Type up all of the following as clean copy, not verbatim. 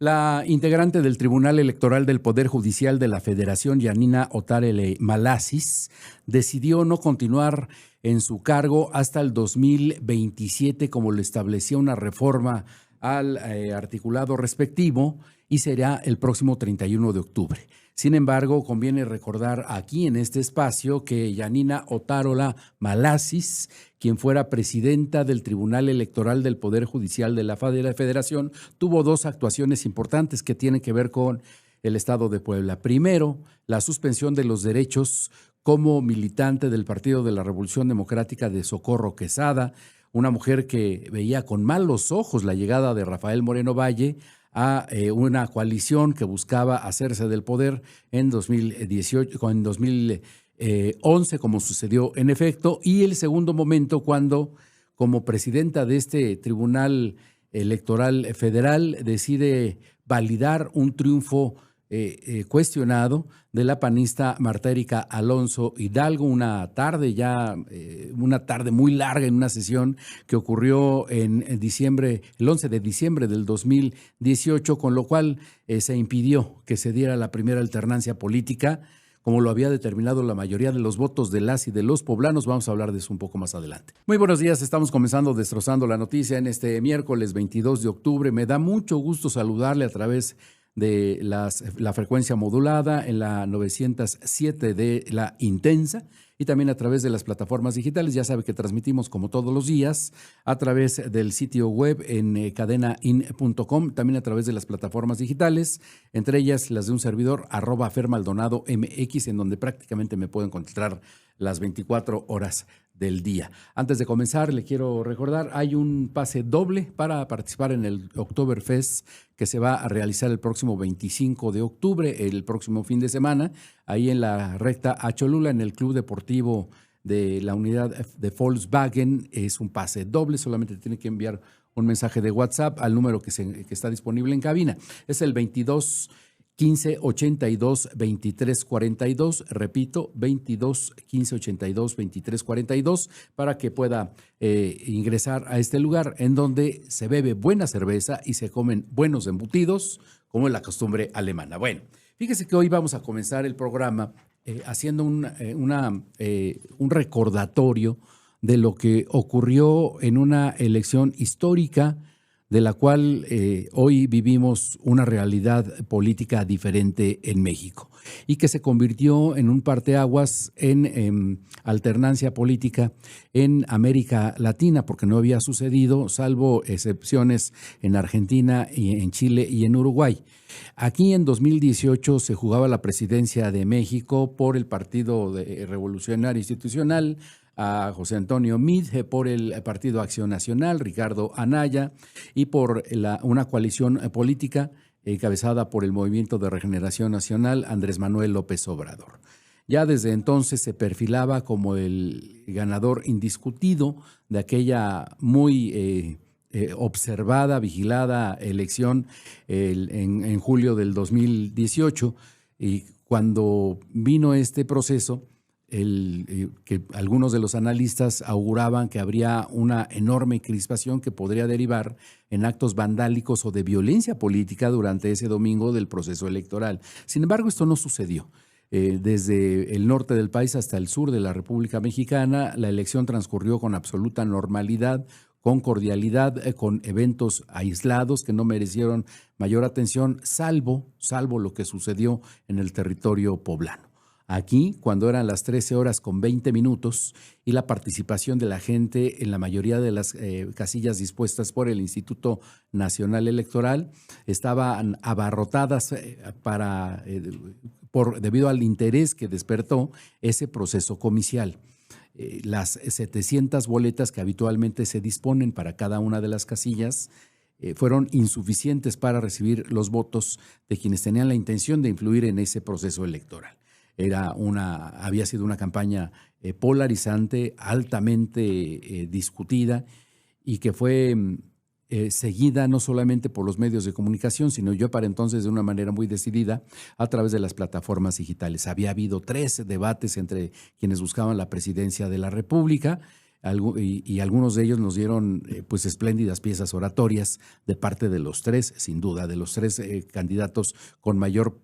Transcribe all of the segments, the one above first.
La integrante del Tribunal Electoral del Poder Judicial de la Federación, Yanina Otarele Malasis, decidió no continuar en su cargo hasta el 2027, como lo establecía una reforma al articulado respectivo, y será el próximo 31 de octubre. Sin embargo, conviene recordar aquí en este espacio que Yanina Otárola Malasis, quien fuera presidenta del Tribunal Electoral del Poder Judicial de la Federación, tuvo dos actuaciones importantes que tienen que ver con el Estado de Puebla. Primero, la suspensión de los derechos como militante del Partido de la Revolución Democrática de Socorro Quesada, una mujer que veía con malos ojos la llegada de Rafael Moreno Valle a una coalición que buscaba hacerse del poder en 2011, como sucedió en efecto, y el segundo momento cuando, como presidenta de este Tribunal Electoral Federal, decide validar un triunfo cuestionado de la panista Marta Erika Alonso Hidalgo, una tarde muy larga en una sesión que ocurrió en diciembre, el 11 de diciembre del 2018, con lo cual se impidió que se diera la primera alternancia política, como lo había determinado la mayoría de los votos de las y de los poblanos. Vamos a hablar de eso un poco más adelante. Muy buenos días, estamos comenzando Destrozando la Noticia en este miércoles 22 de octubre. Me da mucho gusto saludarle a través de la frecuencia modulada en la 907 de la Intensa y también a través de las plataformas digitales. Ya sabe que transmitimos como todos los días a través del sitio web en cadenain.com, también a través de las plataformas digitales, entre ellas las de un servidor @fermaldonadomx, en donde prácticamente me puedo encontrar las 24 horas del día. Antes de comenzar, le quiero recordar, hay un pase doble para participar en el Oktoberfest que se va a realizar el próximo 25 de octubre, el próximo fin de semana, ahí en la recta a Cholula, en el Club Deportivo de la unidad de Volkswagen. Es un pase doble, solamente tiene que enviar un mensaje de WhatsApp al número que está disponible en cabina. Es el 22 15 82 23 42, repito, 22 15 82 23 42, para que pueda ingresar a este lugar en donde se bebe buena cerveza y se comen buenos embutidos, como es la costumbre alemana. Bueno, fíjese que hoy vamos a comenzar el programa haciendo un recordatorio de lo que ocurrió en una elección histórica, de la cual hoy vivimos una realidad política diferente en México y que se convirtió en un parteaguas en alternancia política en América Latina, porque no había sucedido, salvo excepciones en Argentina, y en Chile y en Uruguay. Aquí en 2018 se jugaba la presidencia de México por el Partido Revolucionario Institucional, a José Antonio Meade, por el Partido Acción Nacional, Ricardo Anaya, y por una coalición política encabezada por el Movimiento de Regeneración Nacional, Andrés Manuel López Obrador. Ya desde entonces se perfilaba como el ganador indiscutido de aquella muy observada, vigilada elección en julio del 2018, y cuando vino este proceso, que algunos de los analistas auguraban que habría una enorme crispación que podría derivar en actos vandálicos o de violencia política durante ese domingo del proceso electoral. Sin embargo, esto no sucedió. Desde el norte del país hasta el sur de la República Mexicana, la elección transcurrió con absoluta normalidad, con cordialidad, con eventos aislados que no merecieron mayor atención, salvo lo que sucedió en el territorio poblano. Aquí, cuando eran las 13 horas con 20 minutos y la participación de la gente en la mayoría de las casillas dispuestas por el Instituto Nacional Electoral estaban abarrotadas debido al interés que despertó ese proceso comicial. Las 700 boletas que habitualmente se disponen para cada una de las casillas fueron insuficientes para recibir los votos de quienes tenían la intención de influir en ese proceso electoral. Había sido una campaña polarizante, altamente discutida, y que fue seguida no solamente por los medios de comunicación, sino yo para entonces de una manera muy decidida a través de las plataformas digitales. Había habido 3 debates entre quienes buscaban la presidencia de la República, y algunos de ellos nos dieron pues espléndidas piezas oratorias de parte de los tres, sin duda, de los tres candidatos con mayor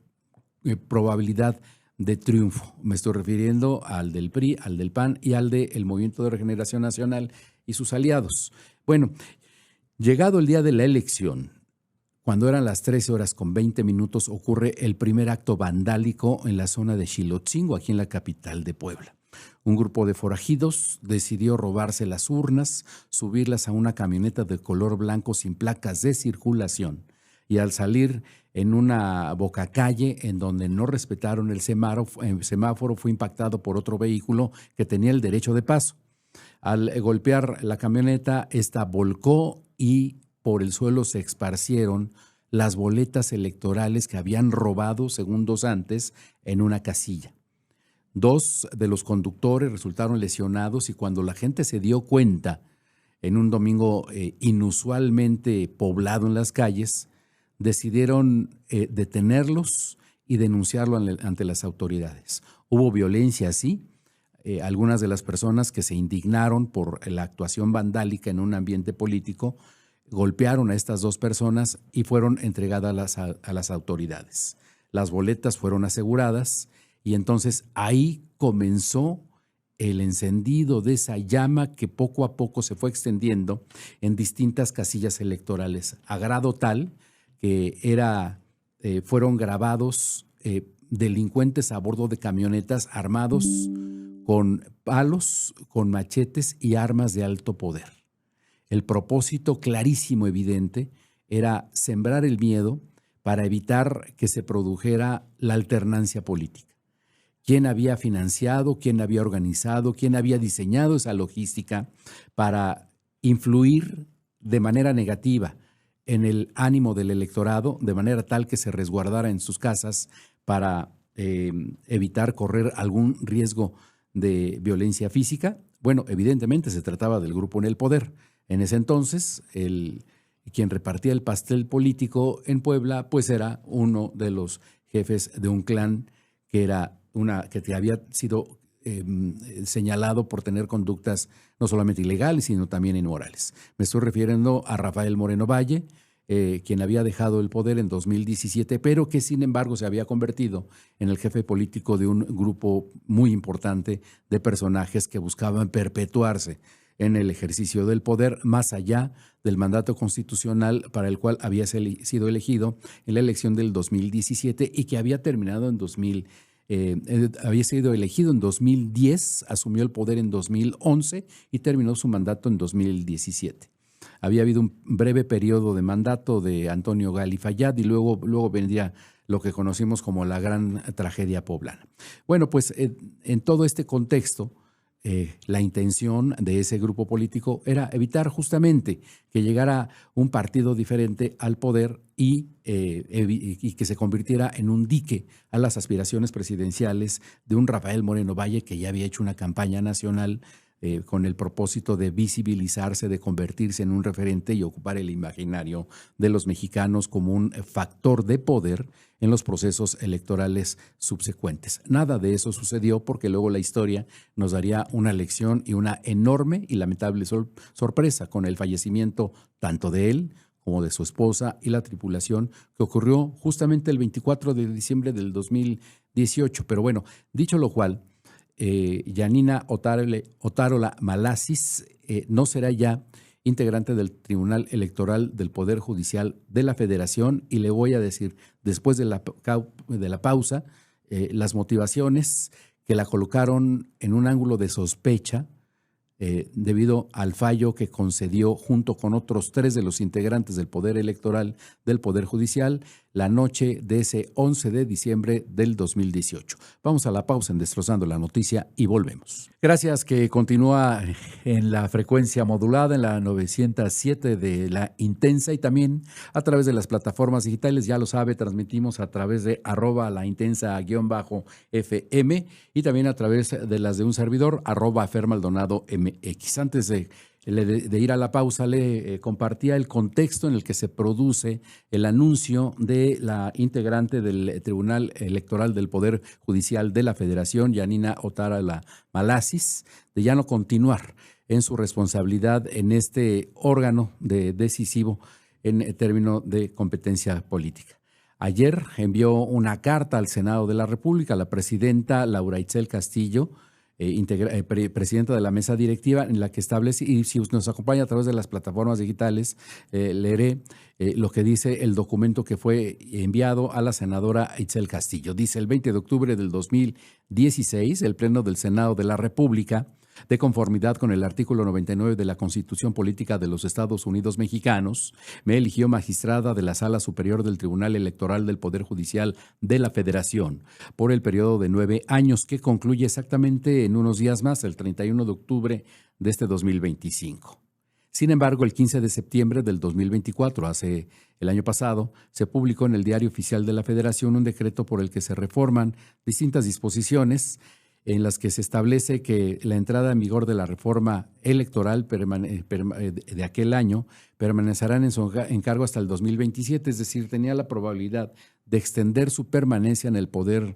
probabilidad de triunfo. Me estoy refiriendo al del PRI, al del PAN y al del Movimiento de Regeneración Nacional y sus aliados. Bueno, llegado el día de la elección, cuando eran las 13:20, ocurre el primer acto vandálico en la zona de Xilotzingo, aquí en la capital de Puebla. Un grupo de forajidos decidió robarse las urnas, subirlas a una camioneta de color blanco sin placas de circulación y al salir en una bocacalle en donde no respetaron el semáforo, fue impactado por otro vehículo que tenía el derecho de paso. Al golpear la camioneta, esta volcó y por el suelo se esparcieron las boletas electorales que habían robado segundos antes en una casilla. 2 de los conductores resultaron lesionados y cuando la gente se dio cuenta, en un domingo inusualmente poblado en las calles, decidieron detenerlos y denunciarlo ante las autoridades. Hubo violencia, sí. Algunas de las personas que se indignaron por la actuación vandálica en un ambiente político golpearon a estas 2 personas y fueron entregadas a las autoridades. Las boletas fueron aseguradas y entonces ahí comenzó el encendido de esa llama que poco a poco se fue extendiendo en distintas casillas electorales, a grado tal que fueron grabados delincuentes a bordo de camionetas armados con palos, con machetes y armas de alto poder. El propósito clarísimo, evidente, era sembrar el miedo para evitar que se produjera la alternancia política. ¿Quién había financiado, quién había organizado, quién había diseñado esa logística para influir de manera negativa en el ánimo del electorado, de manera tal que se resguardara en sus casas para evitar correr algún riesgo de violencia física? Bueno, evidentemente se trataba del grupo en el poder. En ese entonces, quien repartía el pastel político en Puebla, pues era uno de los jefes de un clan que había sido señalado por tener conductas no solamente ilegales, sino también inmorales. Me estoy refiriendo a Rafael Moreno Valle, quien había dejado el poder en 2017, pero que sin embargo se había convertido en el jefe político de un grupo muy importante de personajes que buscaban perpetuarse en el ejercicio del poder más allá del mandato constitucional para el cual había sido elegido en la elección del 2017 y que había terminado en había sido elegido en 2010, asumió el poder en 2011 y terminó su mandato en 2017. Había habido un breve periodo de mandato de Antonio Gali Fayad y luego vendría lo que conocimos como la gran tragedia poblana. Bueno, pues en todo este contexto, la intención de ese grupo político era evitar justamente que llegara un partido diferente al poder y que se convirtiera en un dique a las aspiraciones presidenciales de un Rafael Moreno Valle que ya había hecho una campaña nacional con el propósito de visibilizarse, de convertirse en un referente y ocupar el imaginario de los mexicanos como un factor de poder en los procesos electorales subsecuentes. Nada de eso sucedió porque luego la historia nos daría una lección y una enorme y lamentable sorpresa con el fallecimiento tanto de él como de su esposa y la tripulación, que ocurrió justamente el 24 de diciembre del 2018. Pero bueno, dicho lo cual, Yanina Otárola Malasis no será ya integrante del Tribunal Electoral del Poder Judicial de la Federación y le voy a decir, después de la pausa, las motivaciones que la colocaron en un ángulo de sospecha debido al fallo que concedió junto con otros 3 de los integrantes del Poder Electoral del Poder Judicial la noche de ese 11 de diciembre del 2018. Vamos a la pausa en Destrozando la Noticia y volvemos. Gracias, que continúa en la frecuencia modulada en la 907 de La Intensa y también a través de las plataformas digitales. Ya lo sabe, transmitimos a través de @laintensa_FM y también a través de las de un servidor, @FerMaldonado_MX. Antes de ir a la pausa, le compartía el contexto en el que se produce el anuncio de la integrante del Tribunal Electoral del Poder Judicial de la Federación, Yanina Otárola Malasis, de ya no continuar en su responsabilidad en este órgano decisivo en términos de competencia política. Ayer envió una carta al Senado de la República, la presidenta Laura Itzel Castillo, presidenta de la mesa directiva, en la que establece, y si nos acompaña a través de las plataformas digitales, leeré lo que dice el documento que fue enviado a la senadora Itzel Castillo. Dice: el 20 de octubre del 2016, el Pleno del Senado de la República, de conformidad con el artículo 99 de la Constitución Política de los Estados Unidos Mexicanos, me eligió magistrada de la Sala Superior del Tribunal Electoral del Poder Judicial de la Federación por el periodo de 9 años que concluye exactamente en unos días más, el 31 de octubre de este 2025. Sin embargo, el 15 de septiembre del 2024, hace el año pasado, se publicó en el Diario Oficial de la Federación un decreto por el que se reforman distintas disposiciones en las que se establece que la entrada en vigor de la reforma electoral de aquel año permanecerán en su encargo hasta el 2027, es decir, tenía la probabilidad de extender su permanencia en el poder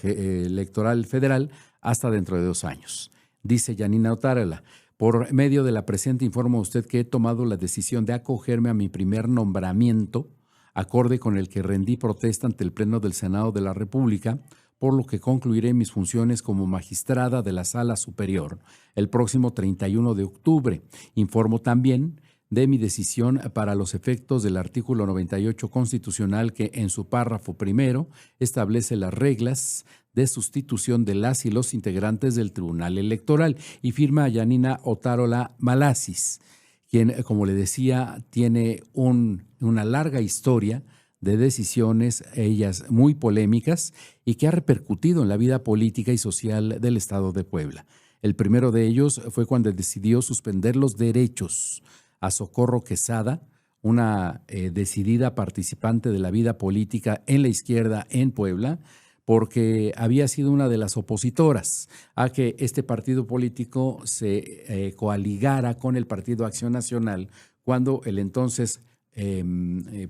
electoral federal hasta dentro de 2 años. Dice Yanina Otárola: por medio de la presente informo a usted que he tomado la decisión de acogerme a mi primer nombramiento, acorde con el que rendí protesta ante el Pleno del Senado de la República, por lo que concluiré mis funciones como magistrada de la Sala Superior el próximo 31 de octubre. Informo también de mi decisión para los efectos del artículo 98 constitucional, que en su párrafo primero establece las reglas de sustitución de las y los integrantes del Tribunal Electoral, y firma a Yanina Otárola Malasis, quien, como le decía, tiene una larga historia de decisiones, ellas muy polémicas, y que ha repercutido en la vida política y social del Estado de Puebla. El primero de ellos fue cuando decidió suspender los derechos a Socorro Quesada, una decidida participante de la vida política en la izquierda en Puebla, porque había sido una de las opositoras a que este partido político se coaligara con el Partido Acción Nacional, cuando el entonces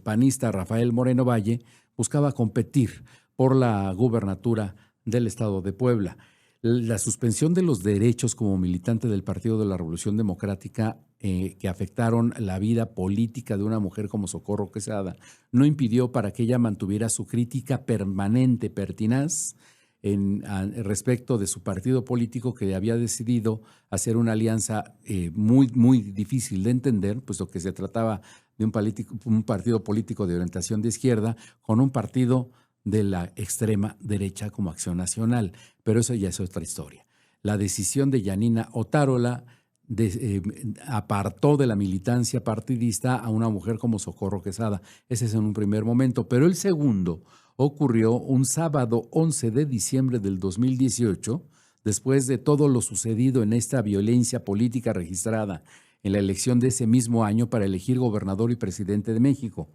panista Rafael Moreno Valle buscaba competir por la gubernatura del Estado de Puebla. La suspensión de los derechos como militante del Partido de la Revolución Democrática, que afectaron la vida política de una mujer como Socorro Quesada, no impidió para que ella mantuviera su crítica permanente, pertinaz, respecto de su partido político, que había decidido hacer una alianza muy, muy difícil de entender, puesto que se trataba de un partido político de orientación de izquierda con un partido de la extrema derecha como Acción Nacional. Pero eso ya es otra historia. La decisión de Yanina Otárola apartó de la militancia partidista a una mujer como Socorro Quesada. Ese es en un primer momento, pero el segundo ocurrió un sábado 11 de diciembre del 2018, después de todo lo sucedido en esta violencia política registrada en la elección de ese mismo año para elegir gobernador y presidente de México.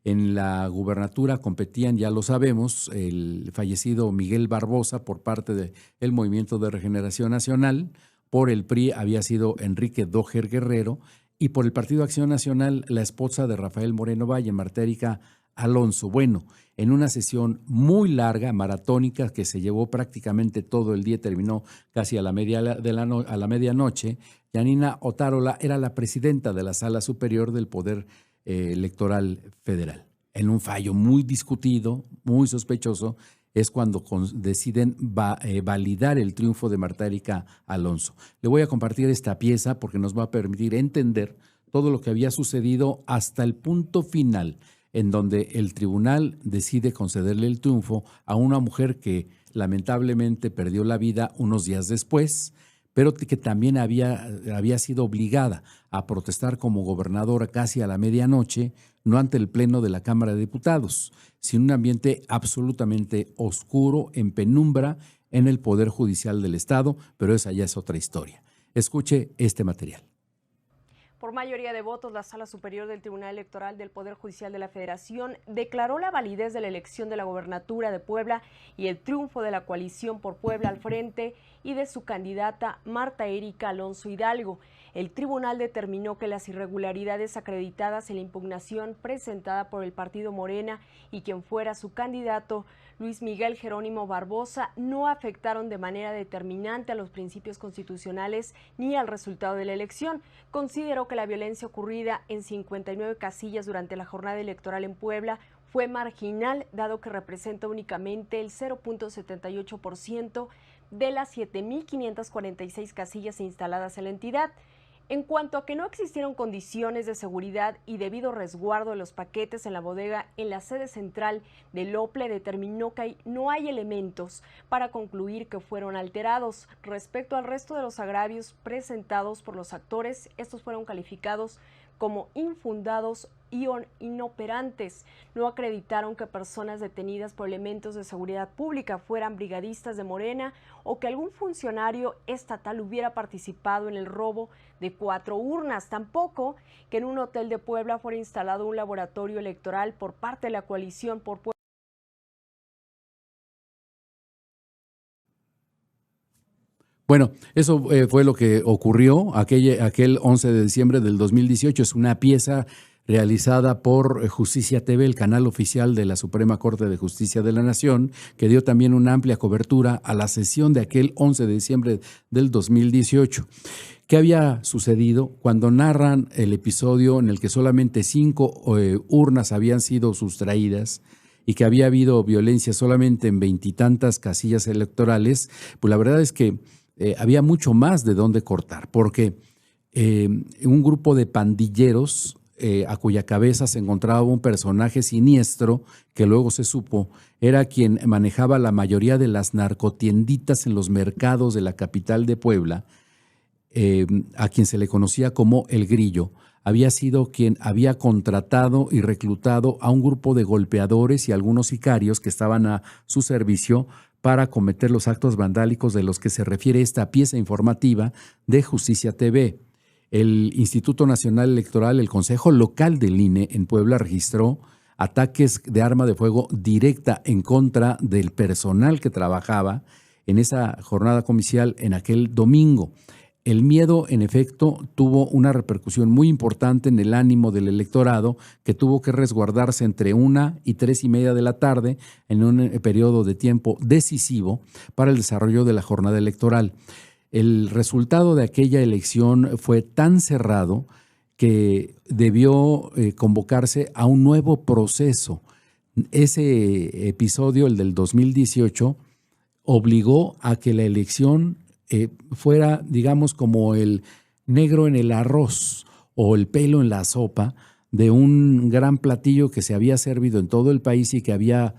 En la gubernatura competían, ya lo sabemos, el fallecido Miguel Barbosa por parte del Movimiento de Regeneración Nacional. Por el PRI había sido Enrique Dóger Guerrero, y por el Partido Acción Nacional la esposa de Rafael Moreno Valle, Marta Erika Alonso. Bueno, en una sesión muy larga, maratónica, que se llevó prácticamente todo el día, terminó casi a la medianoche, Yanina Otárola era la presidenta de la Sala Superior del Poder Electoral Federal. En un fallo muy discutido, muy sospechoso, es cuando deciden validar el triunfo de Marta Erika Alonso. Le voy a compartir esta pieza porque nos va a permitir entender todo lo que había sucedido hasta el punto final, en donde el tribunal decide concederle el triunfo a una mujer que lamentablemente perdió la vida unos días después, pero que también había sido obligada a protestar como gobernadora casi a la medianoche, no ante el Pleno de la Cámara de Diputados, sino un ambiente absolutamente oscuro, en penumbra, en el Poder Judicial del Estado, pero esa ya es otra historia. Escuche este material. Por mayoría de votos, la Sala Superior del Tribunal Electoral del Poder Judicial de la Federación declaró la validez de la elección de la gobernatura de Puebla y el triunfo de la coalición por Puebla al frente y de su candidata Marta Erika Alonso Hidalgo. el tribunal determinó que las irregularidades acreditadas en la impugnación presentada por el partido Morena y quien fuera su candidato, Luis Miguel Jerónimo Barbosa, no afectaron de manera determinante a los principios constitucionales ni al resultado de la elección. Consideró que la violencia ocurrida en 59 casillas durante la jornada electoral en Puebla fue marginal, dado que representa únicamente el 0.78% de las 7.546 casillas instaladas en la entidad. En cuanto a que no existieron condiciones de seguridad y debido resguardo de los paquetes en la bodega en la sede central del OPLE, determinó que no hay elementos para concluir que fueron alterados. Respecto al resto de los agravios presentados por los actores, estos fueron calificados como infundados y inoperantes. No acreditaron que personas detenidas por elementos de seguridad pública fueran brigadistas de Morena o que algún funcionario estatal hubiera participado en el robo de 4 urnas. Tampoco que en un hotel de Puebla fuera instalado un laboratorio electoral por parte de la coalición por Puebla. Bueno, eso fue lo que ocurrió aquel 11 de diciembre del 2018. Es una pieza realizada por Justicia TV, el canal oficial de la Suprema Corte de Justicia de la Nación, que dio también una amplia cobertura a la sesión de aquel 11 de diciembre del 2018. ¿Qué había sucedido cuando narran el episodio en el que solamente 5 urnas habían sido sustraídas y que había habido violencia solamente en 20 y tantas casillas electorales? Pues la verdad es que había mucho más de dónde cortar, porque un grupo de pandilleros a cuya cabeza se encontraba un personaje siniestro que luego se supo era quien manejaba la mayoría de las narcotienditas en los mercados de la capital de Puebla, a quien se le conocía como El Grillo. Había sido quien había contratado y reclutado a un grupo de golpeadores y algunos sicarios que estaban a su servicio para cometer los actos vandálicos de los que se refiere esta pieza informativa de Justicia TV. El Instituto Nacional Electoral, el Consejo Local del INE en Puebla registró ataques de arma de fuego directa en contra del personal que trabajaba en esa jornada comicial en aquel domingo. El miedo, en efecto, tuvo una repercusión muy importante en el ánimo del electorado, que tuvo que resguardarse entre 1 y 3:30 de la tarde en un periodo de tiempo decisivo para el desarrollo de la jornada electoral. El resultado de aquella elección fue tan cerrado que debió convocarse a un nuevo proceso. Ese episodio, el del 2018, obligó a que la elección fuera, digamos, como el negro en el arroz o el pelo en la sopa de un gran platillo que se había servido en todo el país y que había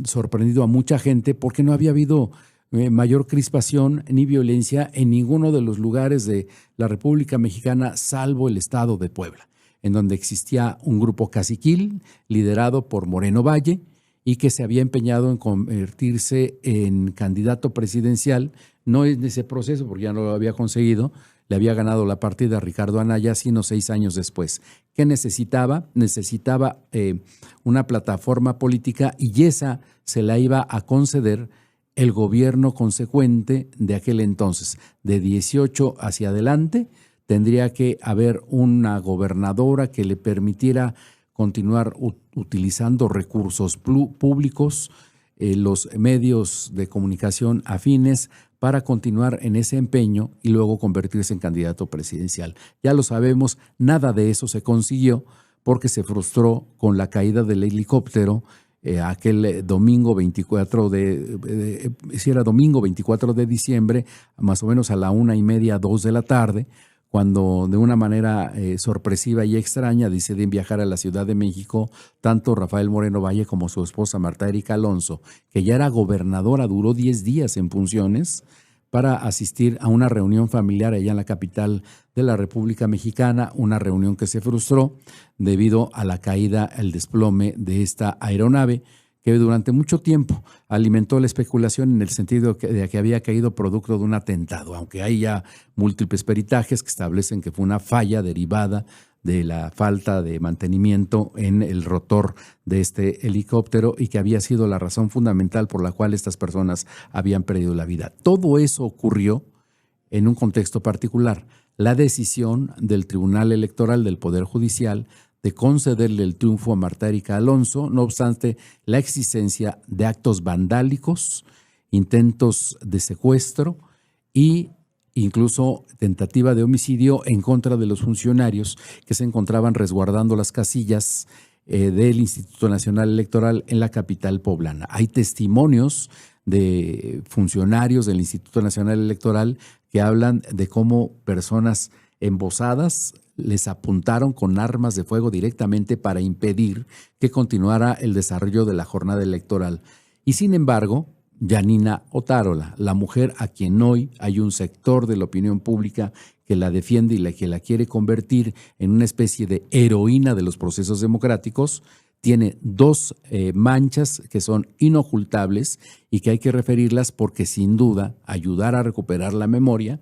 sorprendido a mucha gente porque no había habido mayor crispación ni violencia en ninguno de los lugares de la República Mexicana, salvo el estado de Puebla, en donde existía un grupo caciquil liderado por Moreno Valle y que se había empeñado en convertirse en candidato presidencial, no en ese proceso porque ya no lo había conseguido, le había ganado la partida a Ricardo Anaya, sino 6 años después. ¿Qué necesitaba? Necesitaba una plataforma política y esa se la iba a conceder el gobierno consecuente de aquel entonces. De 18 hacia adelante tendría que haber una gobernadora que le permitiera continuar utilizando recursos públicos, los medios de comunicación afines para continuar en ese empeño y luego convertirse en candidato presidencial. Ya lo sabemos, nada de eso se consiguió porque se frustró con la caída del helicóptero aquel domingo 24 de diciembre, más o menos a la 1:30, 2 de la tarde, cuando de una manera sorpresiva y extraña deciden viajar a la Ciudad de México tanto Rafael Moreno Valle como su esposa Marta Erika Alonso, que ya era gobernadora, duró 10 días en funciones, para asistir a una reunión familiar allá en la capital de la República Mexicana, una reunión que se frustró debido a la caída, el desplome de esta aeronave, que durante mucho tiempo alimentó la especulación en el sentido de que había caído producto de un atentado, aunque hay ya múltiples peritajes que establecen que fue una falla derivada de la falta de mantenimiento en el rotor de este helicóptero y que había sido la razón fundamental por la cual estas personas habían perdido la vida. Todo eso ocurrió en un contexto particular, la decisión del Tribunal Electoral del Poder Judicial de concederle el triunfo a Marta Erika Alonso, no obstante la existencia de actos vandálicos, intentos de secuestro y incluso tentativa de homicidio en contra de los funcionarios que se encontraban resguardando las casillas del Instituto Nacional Electoral en la capital poblana. Hay testimonios de funcionarios del Instituto Nacional Electoral que hablan de cómo personas embosadas les apuntaron con armas de fuego directamente para impedir que continuara el desarrollo de la jornada electoral. Y sin embargo, Yanina Otárola, la mujer a quien hoy hay un sector de la opinión pública que la defiende y que la quiere convertir en una especie de heroína de los procesos democráticos, tiene dos manchas que son inocultables y que hay que referirlas porque sin duda ayudar a recuperar la memoria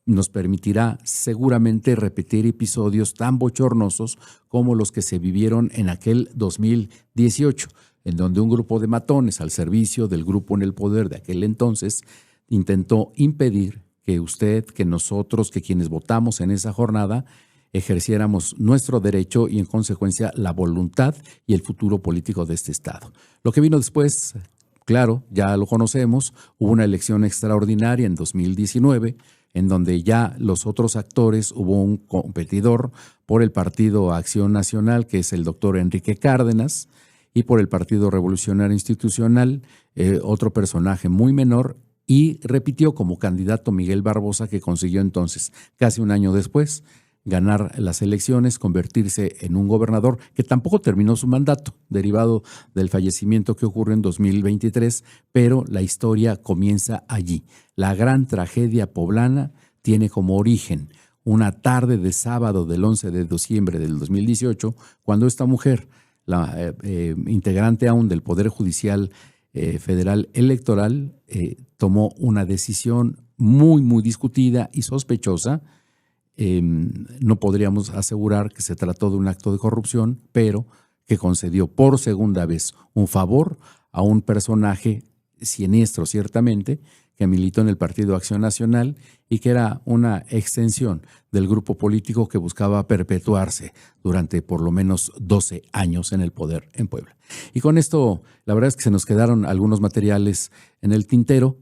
nos permitirá seguramente repetir episodios tan bochornosos como los que se vivieron en aquel 2018, en donde un grupo de matones al servicio del grupo en el poder de aquel entonces intentó impedir que usted, que nosotros, que quienes votamos en esa jornada, ejerciéramos nuestro derecho y en consecuencia la voluntad y el futuro político de este Estado. Lo que vino después, claro, ya lo conocemos, hubo una elección extraordinaria en 2019, en donde ya los otros actores, hubo un competidor por el Partido Acción Nacional, que es el doctor Enrique Cárdenas, y por el Partido Revolucionario Institucional, otro personaje muy menor, y repitió como candidato Miguel Barbosa, que consiguió entonces, casi un año después, ganar las elecciones, convertirse en un gobernador que tampoco terminó su mandato, derivado del fallecimiento que ocurrió en 2023, pero la historia comienza allí. La gran tragedia poblana tiene como origen una tarde de sábado del 11 de diciembre del 2018, cuando esta mujer, la integrante aún del Poder Judicial Federal Electoral, tomó una decisión muy, muy discutida y sospechosa. No podríamos asegurar que se trató de un acto de corrupción, pero que concedió por segunda vez un favor a un personaje siniestro, ciertamente, que militó en el Partido Acción Nacional y que era una extensión del grupo político que buscaba perpetuarse durante por lo menos 12 años en el poder en Puebla. Y con esto, la verdad es que se nos quedaron algunos materiales en el tintero,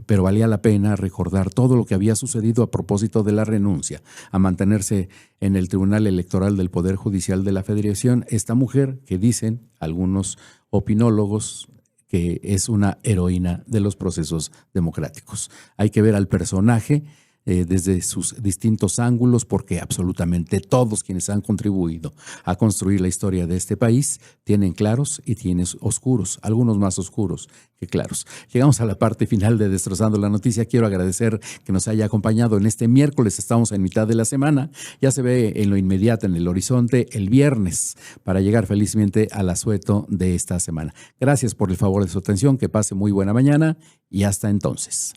pero valía la pena recordar todo lo que había sucedido a propósito de la renuncia a mantenerse en el Tribunal Electoral del Poder Judicial de la Federación, esta mujer que dicen algunos opinólogos que es una heroína de los procesos democráticos. Hay que ver al personaje desde sus distintos ángulos, porque absolutamente todos quienes han contribuido a construir la historia de este país tienen claros y tienen oscuros, algunos más oscuros que claros. Llegamos a la parte final de Destrozando la Noticia. Quiero agradecer que nos haya acompañado en este miércoles. Estamos en mitad de la semana. Ya se ve en lo inmediato, en el horizonte, el viernes, para llegar felizmente al asueto de esta semana. Gracias por el favor de su atención. Que pase muy buena mañana y hasta entonces.